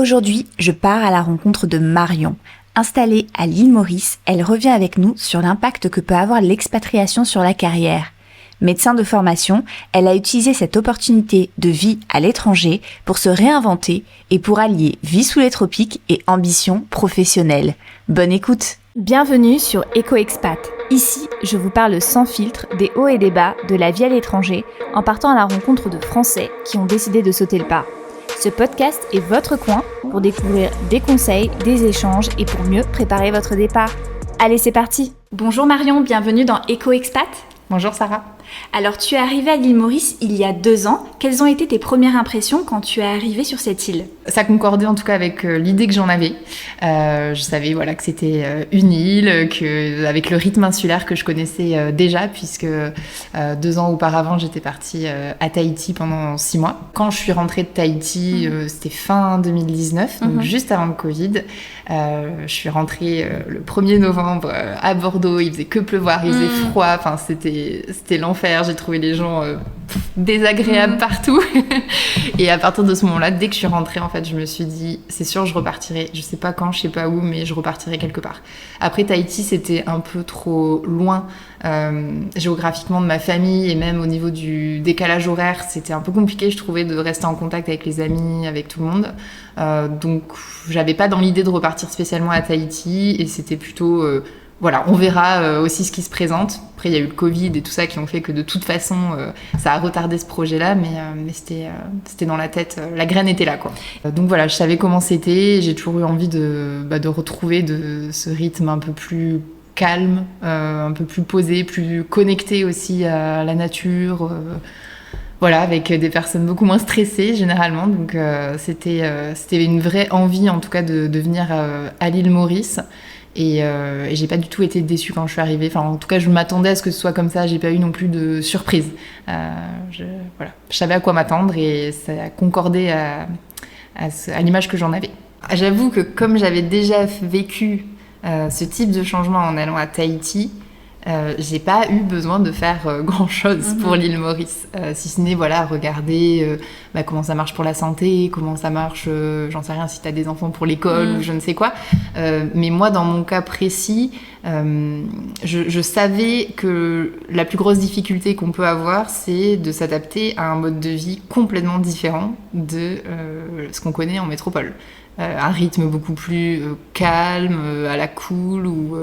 Aujourd'hui, je pars à la rencontre de Marion. Installée à l'île Maurice, elle revient avec nous sur l'impact que peut avoir l'expatriation sur la carrière. Médecin de formation, elle a utilisé cette opportunité de vie à l'étranger pour se réinventer et pour allier vie sous les tropiques et ambition professionnelle. Bonne écoute! Bienvenue sur EcoExpat. Ici, je vous parle sans filtre des hauts et des bas de la vie à l'étranger en partant à la rencontre de Français qui ont décidé de sauter le pas. Ce podcast est votre coin pour découvrir des conseils, des échanges et pour mieux préparer votre départ. Allez, c'est parti! Bonjour Marion, bienvenue dans EcoExpat. Bonjour Sarah. Alors, tu es arrivée à l'île Maurice il y a 2 ans. Quelles ont été tes premières impressions quand tu es arrivée sur cette île ? Ça concordait en tout cas avec l'idée que j'en avais. Je savais que c'était une île, avec le rythme insulaire que je connaissais déjà, puisque 2 ans auparavant, j'étais partie à Tahiti pendant 6 mois. Quand je suis rentrée de Tahiti, c'était fin 2019, donc juste avant le Covid. Je suis rentrée le 1er novembre à Bordeaux, il faisait que pleuvoir, il faisait froid, enfin c'était l'enfer, j'ai trouvé les gens désagréables partout. Et à partir de ce moment-là, dès que je suis rentrée, en fait, je me suis dit, c'est sûr, je repartirai, je sais pas quand, je sais pas où, mais je repartirai quelque part. Après, Tahiti, c'était un peu trop loin géographiquement de ma famille, et même au niveau du décalage horaire, c'était un peu compliqué, je trouvais, de rester en contact avec les amis, avec tout le monde. Donc, j'avais pas dans l'idée de repartir spécialement à Tahiti, et c'était plutôt... on verra aussi ce qui se présente. Après, il y a eu le Covid et tout ça qui ont fait que de toute façon, ça a retardé ce projet-là, mais c'était dans la tête. La graine était là, quoi. Donc voilà, je savais comment c'était. J'ai toujours eu envie de retrouver ce rythme un peu plus calme, un peu plus posé, plus connecté aussi à la nature. Avec des personnes beaucoup moins stressées généralement. Donc c'était une vraie envie, en tout cas, de venir à l'île Maurice. Et j'ai pas du tout été déçue quand je suis arrivée. Enfin, en tout cas, je m'attendais à ce que ce soit comme ça. J'ai pas eu non plus de surprise. Je savais à quoi m'attendre et ça a concordé à l'image que j'en avais. J'avoue que comme j'avais déjà vécu ce type de changement en allant à Tahiti, j'ai pas eu besoin de faire grand-chose pour l'île Maurice, si ce n'est regarder comment ça marche pour la santé, comment ça marche, j'en sais rien, si t'as des enfants pour l'école ou je ne sais quoi. Mais moi, dans mon cas précis, je savais que la plus grosse difficulté qu'on peut avoir, c'est de s'adapter à un mode de vie complètement différent de ce qu'on connaît en métropole. Un rythme beaucoup plus calme, à la cool, ou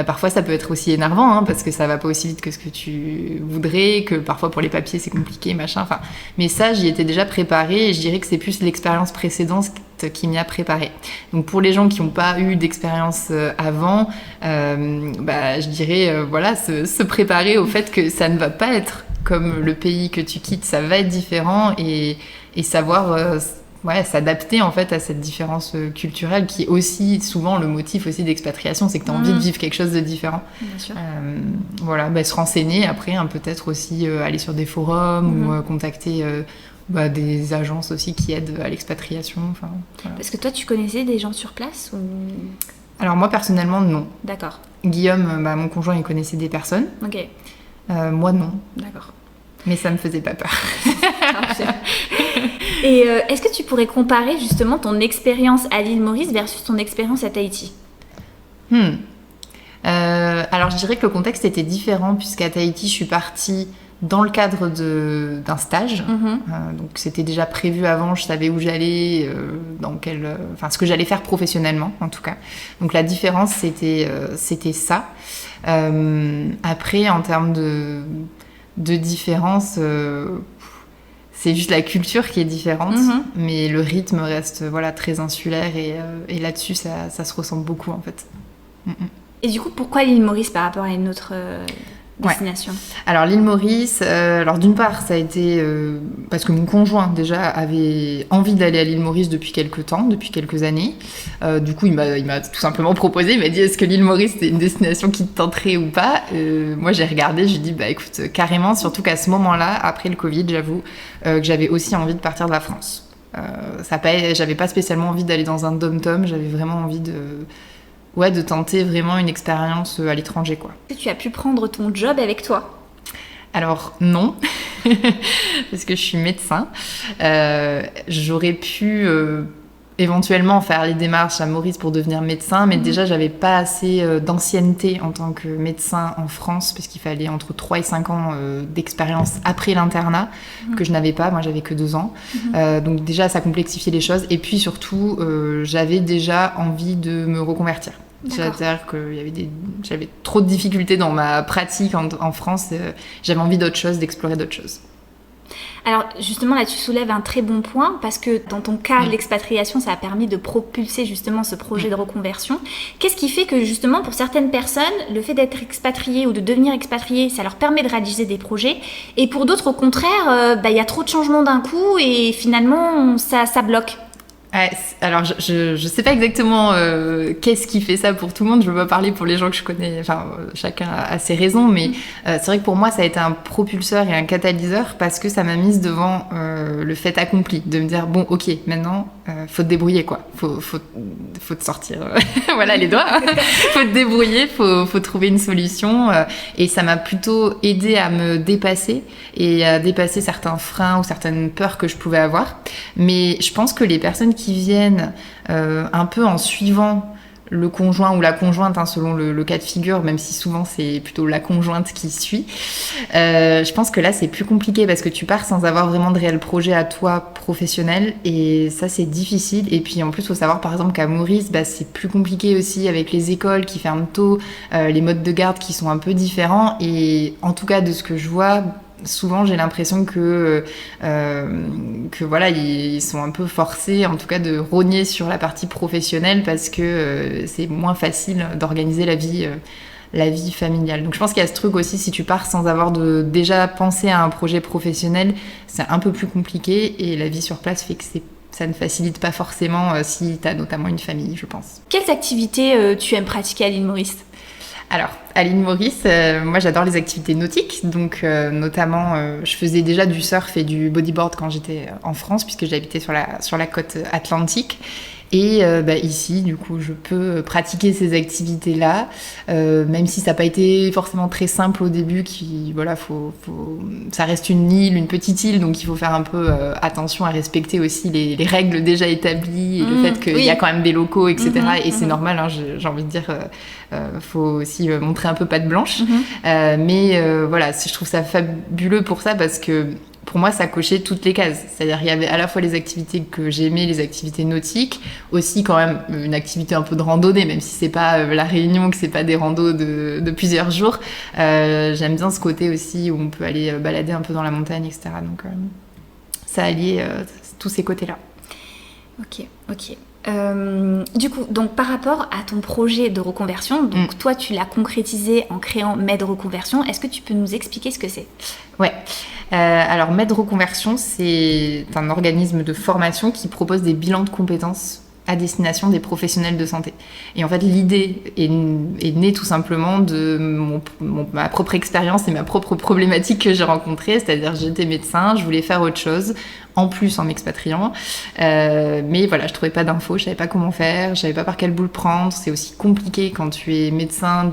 parfois ça peut être aussi énervant, parce que ça va pas aussi vite que ce que tu voudrais, que parfois pour les papiers c'est compliqué, mais ça j'y étais déjà préparée, et je dirais que c'est plus l'expérience précédente qui m'y a préparée. Donc pour les gens qui n'ont pas eu d'expérience avant, je dirais se préparer au fait que ça ne va pas être comme le pays que tu quittes, ça va être différent, et savoir s'adapter en fait à cette différence culturelle qui est aussi souvent le motif aussi d'expatriation, c'est que tu as envie de vivre quelque chose de différent. Bien sûr. Se renseigner après, peut-être aussi aller sur des forums ou contacter des agences aussi qui aident à l'expatriation. Parce que toi, tu connaissais des gens sur place ou... Alors moi personnellement non. D'accord. Guillaume, mon conjoint, il connaissait des personnes. Ok. Moi non. D'accord. Mais ça me faisait pas peur. Et est-ce que tu pourrais comparer justement ton expérience à l'île Maurice versus ton expérience à Tahiti ? Alors je dirais que le contexte était différent, puisqu'à Tahiti je suis partie dans le cadre d'un stage. Donc c'était déjà prévu avant, je savais où j'allais, ce que j'allais faire professionnellement en tout cas. Donc la différence c'était ça. Après, en termes de différence, c'est juste la culture qui est différente, mais le rythme reste très insulaire, et là-dessus ça se ressent beaucoup en fait. Et du coup, pourquoi l'île Maurice par rapport à une autre destination ? Alors l'île Maurice, d'une part ça a été parce que mon conjoint déjà avait envie d'aller à l'île Maurice depuis quelques années. Du coup il m'a tout simplement proposé, il m'a dit est-ce que l'île Maurice c'est une destination qui te tenterait ou pas. Moi j'ai regardé, j'ai dit écoute carrément, surtout qu'à ce moment-là, après le Covid, j'avoue que j'avais aussi envie de partir de la France. J'avais pas spécialement envie d'aller dans un dom-tom, j'avais vraiment envie de tenter vraiment une expérience à l'étranger, quoi. Est-ce que tu as pu prendre ton job avec toi ? Alors non, parce que je suis médecin. J'aurais pu éventuellement faire les démarches à Maurice pour devenir médecin, mais déjà j'avais pas assez d'ancienneté en tant que médecin en France, parce qu'il fallait entre 3 et 5 ans d'expérience après l'internat, que je n'avais pas, moi j'avais que 2 ans. Donc déjà ça complexifiait les choses, et puis surtout j'avais déjà envie de me reconvertir. C'est-à-dire que j'avais trop de difficultés dans ma pratique en France, j'avais envie d'autre chose, d'explorer d'autres choses. Alors justement là tu soulèves un très bon point parce que dans ton cas l'expatriation ça a permis de propulser justement ce projet de reconversion. Qu'est-ce qui fait que justement pour certaines personnes le fait d'être expatrié ou de devenir expatrié ça leur permet de réaliser des projets et pour d'autres au contraire y a trop de changements d'un coup et finalement ça bloque? Alors, je sais pas exactement qu'est-ce qui fait ça pour tout le monde. Je veux pas parler pour les gens que je connais. Enfin, chacun a ses raisons, mais c'est vrai que pour moi, ça a été un propulseur et un catalyseur parce que ça m'a mise devant le fait accompli, de me dire bon, ok, maintenant, faut te débrouiller quoi. Faut te sortir, voilà les doigts. Faut te débrouiller, faut trouver une solution. Et ça m'a plutôt aidé à me dépasser et à dépasser certains freins ou certaines peurs que je pouvais avoir. Mais je pense que les personnes qui viennent un peu en suivant le conjoint ou la conjointe, selon le cas de figure, même si souvent c'est plutôt la conjointe qui suit. Je pense que là c'est plus compliqué parce que tu pars sans avoir vraiment de réel projet à toi professionnel et ça c'est difficile. Et puis en plus il faut savoir par exemple qu'à Maurice c'est plus compliqué aussi avec les écoles qui ferment tôt, les modes de garde qui sont un peu différents et en tout cas de ce que je vois, souvent j'ai l'impression que voilà ils sont un peu forcés en tout cas de rogner sur la partie professionnelle parce que c'est moins facile d'organiser la vie familiale. Donc je pense qu'il y a ce truc aussi, si tu pars sans avoir déjà pensé à un projet professionnel, c'est un peu plus compliqué et la vie sur place fait que ça ne facilite pas forcément si tu as notamment une famille, je pense. Quelles activités tu aimes pratiquer à l'île Maurice ? Alors, à l'île Maurice, moi j'adore les activités nautiques, donc notamment je faisais déjà du surf et du bodyboard quand j'étais en France puisque j'habitais sur la côte atlantique. Et ici, du coup, je peux pratiquer ces activités-là, même si ça n'a pas été forcément très simple au début. Ça reste une petite île, donc il faut faire un peu attention à respecter aussi les règles déjà établies et le fait qu'il y a quand même des locaux, etc. Et c'est normal, j'ai envie de dire, faut aussi montrer un peu patte blanche. Mais voilà, je trouve ça fabuleux pour ça parce que pour moi, ça cochait toutes les cases. C'est-à-dire qu'il y avait à la fois les activités que j'aimais, les activités nautiques, aussi quand même une activité un peu de randonnée, même si c'est pas la Réunion, que c'est pas des randos de plusieurs jours. J'aime bien ce côté aussi où on peut aller balader un peu dans la montagne, etc. Donc ça alliait tous ces côtés-là. Ok. Du coup, donc par rapport à ton projet de reconversion, donc toi tu l'as concrétisé en créant Med Reconversion, est-ce que tu peux nous expliquer ce que c'est ? Ouais. Alors Med Reconversion, c'est un organisme de formation qui propose des bilans de compétences à destination des professionnels de santé. Et en fait, l'idée est née tout simplement de ma propre expérience et ma propre problématique que j'ai rencontrée, c'est-à-dire j'étais médecin, je voulais faire autre chose, en plus en m'expatriant, mais voilà, je trouvais pas d'infos, je savais pas comment faire, je savais pas par quel bout le prendre. C'est aussi compliqué quand tu es médecin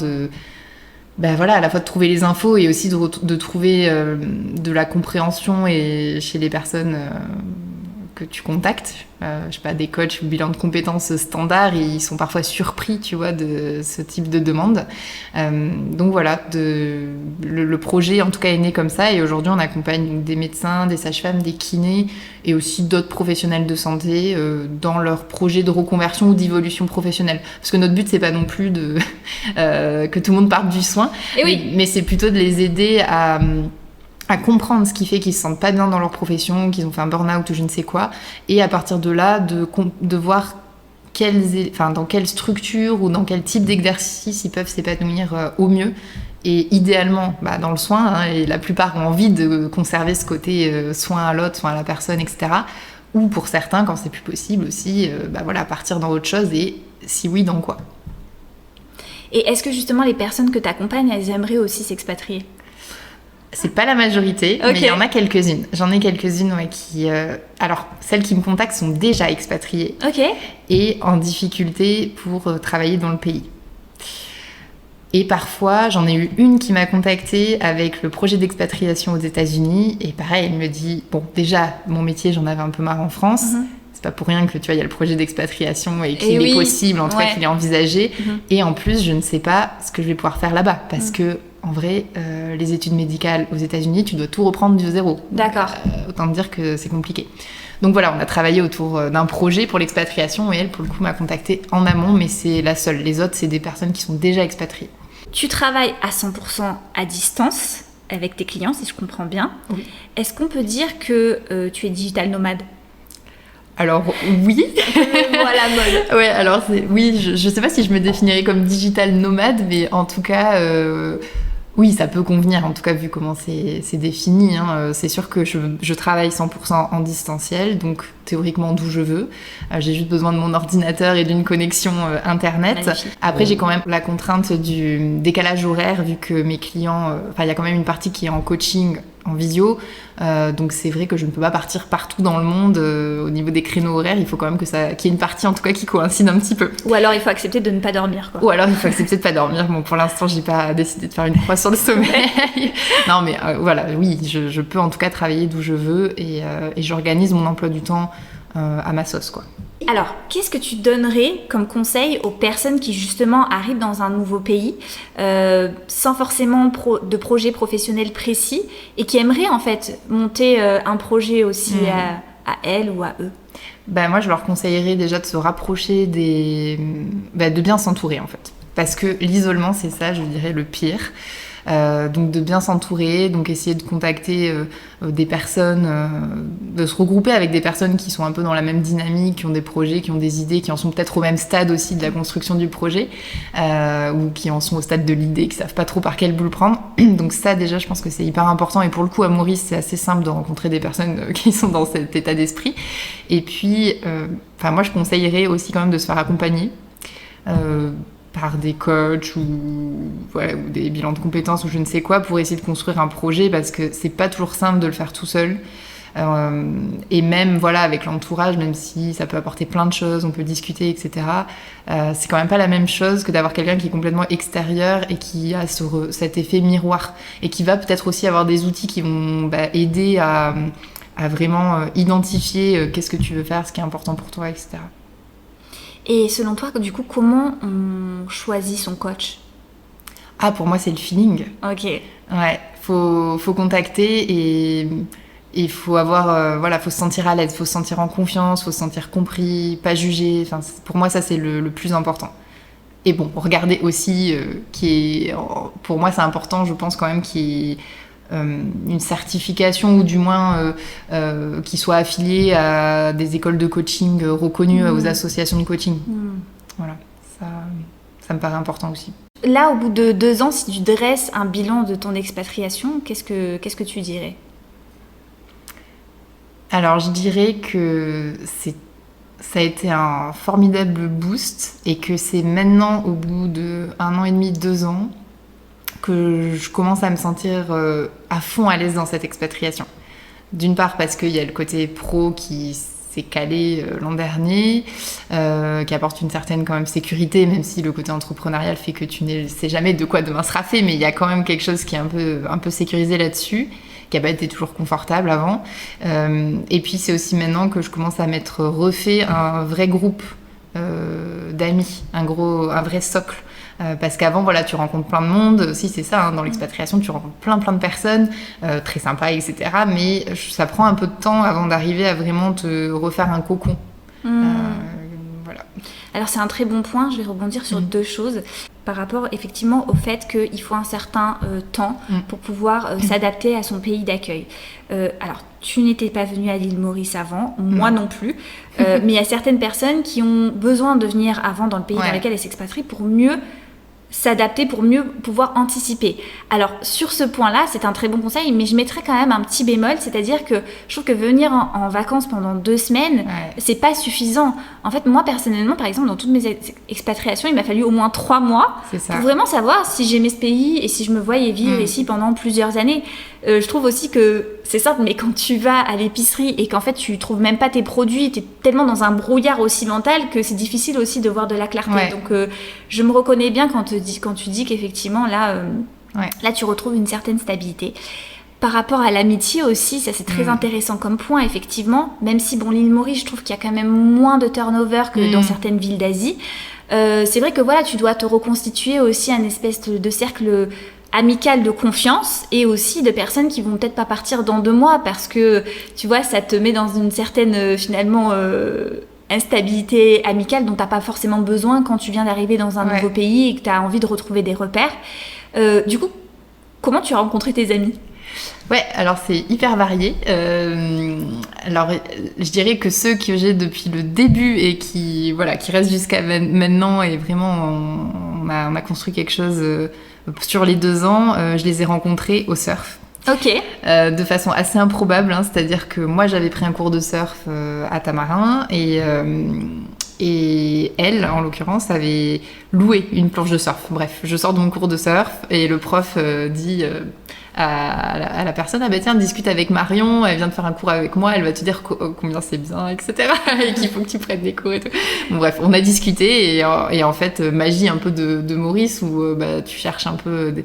à la fois de trouver les infos et aussi de trouver de la compréhension chez les personnes que tu contactes, je sais pas, des coachs ou bilans de compétences standards, et ils sont parfois surpris, tu vois, de ce type de demande. Donc voilà, le projet en tout cas est né comme ça, et aujourd'hui on accompagne des médecins, des sages-femmes, des kinés et aussi d'autres professionnels de santé dans leur projet de reconversion ou d'évolution professionnelle. Parce que notre but c'est pas non plus que tout le monde parte du soin, mais c'est plutôt de les aider à comprendre ce qui fait qu'ils se sentent pas bien dans leur profession, qu'ils ont fait un burn-out ou je ne sais quoi, et à partir de là, de voir dans quelle structure ou dans quel type d'exercice ils peuvent s'épanouir au mieux, et idéalement dans le soin, et la plupart ont envie de conserver ce côté soin à l'autre, soin à la personne, etc. Ou pour certains, quand c'est plus possible aussi, partir dans autre chose, et si oui, dans quoi. Et est-ce que justement les personnes que tu accompagnes, elles aimeraient aussi s'expatrier ? C'est pas la majorité, mais il y en a quelques-unes. J'en ai quelques-unes qui... alors, celles qui me contactent sont déjà expatriées et en difficulté pour travailler dans le pays. Et parfois, j'en ai eu une qui m'a contactée avec le projet d'expatriation aux États-Unis. Et pareil, elle me dit, bon, déjà, mon métier, j'en avais un peu marre en France. c'est pas pour rien que tu vois, il y a le projet d'expatriation et qu'il est possible, en tout cas qu'il est envisagé. Et en plus, je ne sais pas ce que je vais pouvoir faire là-bas parce que en vrai, les études médicales aux États-Unis, tu dois tout reprendre du zéro. D'accord. Autant te dire que c'est compliqué. Donc voilà, on a travaillé autour d'un projet pour l'expatriation et elle, pour le coup, m'a contactée en amont, mais c'est la seule. Les autres, c'est des personnes qui sont déjà expatriées. Tu travailles à 100% à distance avec tes clients, si je comprends bien. Oui. Est-ce qu'on peut dire que tu es digital nomade ? Alors oui. Voilà, mode. Ouais, alors oui, je sais pas si je me définirais comme digital nomade, mais en tout cas, oui, ça peut convenir, en tout cas vu comment c'est défini. C'est sûr que je travaille 100% en distanciel, donc théoriquement d'où je veux. J'ai juste besoin de mon ordinateur et d'une connexion Internet. Magnifique. Après, j'ai quand même la contrainte du décalage horaire, vu que mes clients... il y a quand même une partie qui est en coaching, en visio. Donc c'est vrai que je ne peux pas partir partout dans le monde au niveau des créneaux horaires. Il faut quand même qu'il y ait une partie en tout cas qui coïncide un petit peu. Ou alors il faut accepter de ne pas dormir, quoi. Ou alors il faut accepter de pas dormir. Bon, pour l'instant, j'ai pas décidé de faire une croix sur le sommeil. Non, mais voilà, oui, je peux en tout cas travailler d'où je veux et j'organise mon emploi du temps à ma sauce, quoi. Alors, qu'est-ce que tu donnerais comme conseil aux personnes qui justement arrivent dans un nouveau pays sans forcément de projet professionnel précis et qui aimeraient en fait monter un projet aussi à elles ou à eux? Moi, je leur conseillerais déjà de se rapprocher de bien s'entourer en fait. Parce que l'isolement, c'est ça, je dirais, le pire. Donc de bien s'entourer, donc essayer de contacter des personnes, de se regrouper avec des personnes qui sont un peu dans la même dynamique, qui ont des projets, qui ont des idées, qui en sont peut-être au même stade aussi de la construction du projet, ou qui en sont au stade de l'idée, qui savent pas trop par quel bout le prendre. Donc ça déjà, je pense que c'est hyper important. Et pour le coup, à Maurice, c'est assez simple de rencontrer des personnes qui sont dans cet état d'esprit. Et puis, moi, je conseillerais aussi quand même de se faire accompagner. Par des coachs ou des bilans de compétences ou je ne sais quoi pour essayer de construire un projet parce que c'est pas toujours simple de le faire tout seul et même avec l'entourage, même si ça peut apporter plein de choses, on peut discuter, etc. C'est quand même pas la même chose que d'avoir quelqu'un qui est complètement extérieur et qui a cet effet miroir et qui va peut-être aussi avoir des outils qui vont aider à vraiment identifier qu'est-ce que tu veux faire, ce qui est important pour toi, etc. Et selon toi, du coup, comment on choisit son coach ? Pour moi, c'est le feeling. Ok. Ouais, faut contacter et il faut avoir, faut se sentir à l'aise, faut se sentir en confiance, faut se sentir compris, pas jugé. Enfin, pour moi, ça, c'est le plus important. Et bon, regardez aussi, pour moi, c'est important, je pense quand même qu'il y ait une certification ou du moins qui soit affiliée à des écoles de coaching reconnues, aux associations de coaching. Voilà, ça me paraît important aussi. Là, au bout de 2 ans, si tu dresses un bilan de ton expatriation, qu'est-ce que tu dirais ? Alors, je dirais que ça a été un formidable boost et que c'est maintenant, au bout de 1 an et demi, 2 ans, que je commence à me sentir à fond à l'aise dans cette expatriation. D'une part parce qu'il y a le côté pro qui s'est calé l'an dernier, qui apporte une certaine quand même sécurité, même si le côté entrepreneurial fait que tu ne sais jamais de quoi demain sera fait, mais il y a quand même quelque chose qui est un peu sécurisé là-dessus, qui n'a pas été toujours confortable avant. Et puis c'est aussi maintenant que je commence à m'être refait un vrai groupe d'amis, un vrai socle. Parce qu'avant, tu rencontres plein de monde. Aussi, c'est ça, dans l'expatriation, tu rencontres plein de personnes, très sympas, etc. Mais ça prend un peu de temps avant d'arriver à vraiment te refaire un cocon. Voilà. Alors, c'est un très bon point. Je vais rebondir sur 2 choses. Par rapport, effectivement, au fait qu'il faut un certain temps pour pouvoir s'adapter à son pays d'accueil. Alors, tu n'étais pas venue à l'île Maurice avant, moi non plus. Mais il y a certaines personnes qui ont besoin de venir avant dans le pays dans lequel elles s'expatrient pour mieux s'adapter, pour mieux pouvoir anticiper. Alors, sur ce point-là, c'est un très bon conseil, mais je mettrais quand même un petit bémol, c'est-à-dire que je trouve que venir en vacances pendant 2 semaines, c'est pas suffisant. En fait, moi, personnellement, par exemple, dans toutes mes expatriations, il m'a fallu au moins 3 mois pour vraiment savoir si j'aimais ce pays et si je me voyais vivre ici pendant plusieurs années. Je trouve aussi que c'est simple, mais quand tu vas à l'épicerie et qu'en fait tu trouves même pas tes produits, t'es tellement dans un brouillard aussi mental que c'est difficile aussi de voir de la clarté. Donc je me reconnais bien quand tu dis qu'effectivement là tu retrouves une certaine stabilité. Par rapport à l'amitié aussi, ça c'est très intéressant comme point, effectivement. Même si, l'île Maurice, je trouve qu'il y a quand même moins de turnover que dans certaines villes d'Asie. C'est vrai que voilà, tu dois te reconstituer aussi un espèce de cercle amical de confiance et aussi de personnes qui vont peut-être pas partir dans 2 mois parce que, tu vois, ça te met dans une certaine, finalement... instabilité amicale dont tu n'as pas forcément besoin quand tu viens d'arriver dans un nouveau pays et que tu as envie de retrouver des repères. Du coup, comment tu as rencontré tes amis ? Ouais, alors c'est hyper varié. Alors, je dirais que ceux que j'ai depuis le début et qui restent jusqu'à maintenant et vraiment on a construit quelque chose sur les 2 ans, je les ai rencontrés au surf. Ok. De façon assez improbable, c'est-à-dire que moi j'avais pris un cours de surf à Tamarin et elle, en l'occurrence, avait loué une planche de surf. Bref, je sors de mon cours de surf et le prof dit à la personne, ah bah tiens, discute avec Marion, elle vient de faire un cours avec moi, elle va te dire combien c'est bien, etc. et qu'il faut que tu prennes des cours et tout. Bon, bref, on a discuté et en fait, magie un peu de Maurice où tu cherches un peu,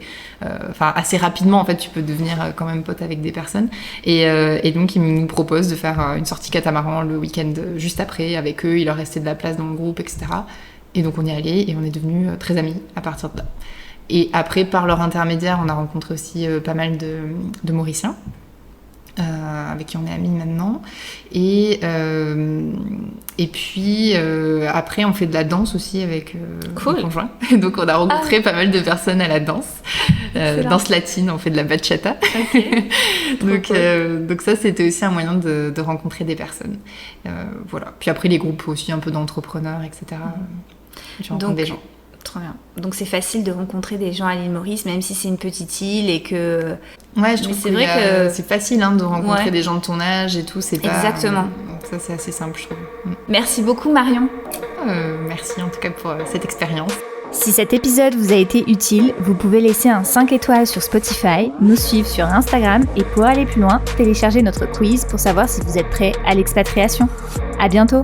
assez rapidement, en fait, tu peux devenir quand même pote avec des personnes. Et donc, il nous propose de faire une sortie catamaran le week-end juste après avec eux, il leur restait de la place dans le groupe, etc. Et donc, on y est allé et on est devenus très amis à partir de là. Et après, par leur intermédiaire, on a rencontré aussi pas mal de Mauriciens, avec qui on est amis maintenant. Et puis, après, on fait de la danse aussi avec mon conjoint. Donc, on a rencontré pas mal de personnes à la danse. Danse latine, on fait de la bachata. Okay. Donc ça, c'était aussi un moyen de rencontrer des personnes. Voilà. Puis après, les groupes aussi, un peu d'entrepreneurs, etc. Je rencontre des gens. Trop bien. Donc c'est facile de rencontrer des gens à l'île Maurice, même si c'est une petite île et que... Ouais, je trouve c'est vrai que c'est facile de rencontrer des gens de ton âge et tout. C'est pas... Exactement. Ça, c'est assez simple, je trouve. Merci beaucoup, Marion. Merci en tout cas pour cette expérience. Si cet épisode vous a été utile, vous pouvez laisser un 5 étoiles sur Spotify, nous suivre sur Instagram et pour aller plus loin, télécharger notre quiz pour savoir si vous êtes prêt à l'expatriation. À bientôt!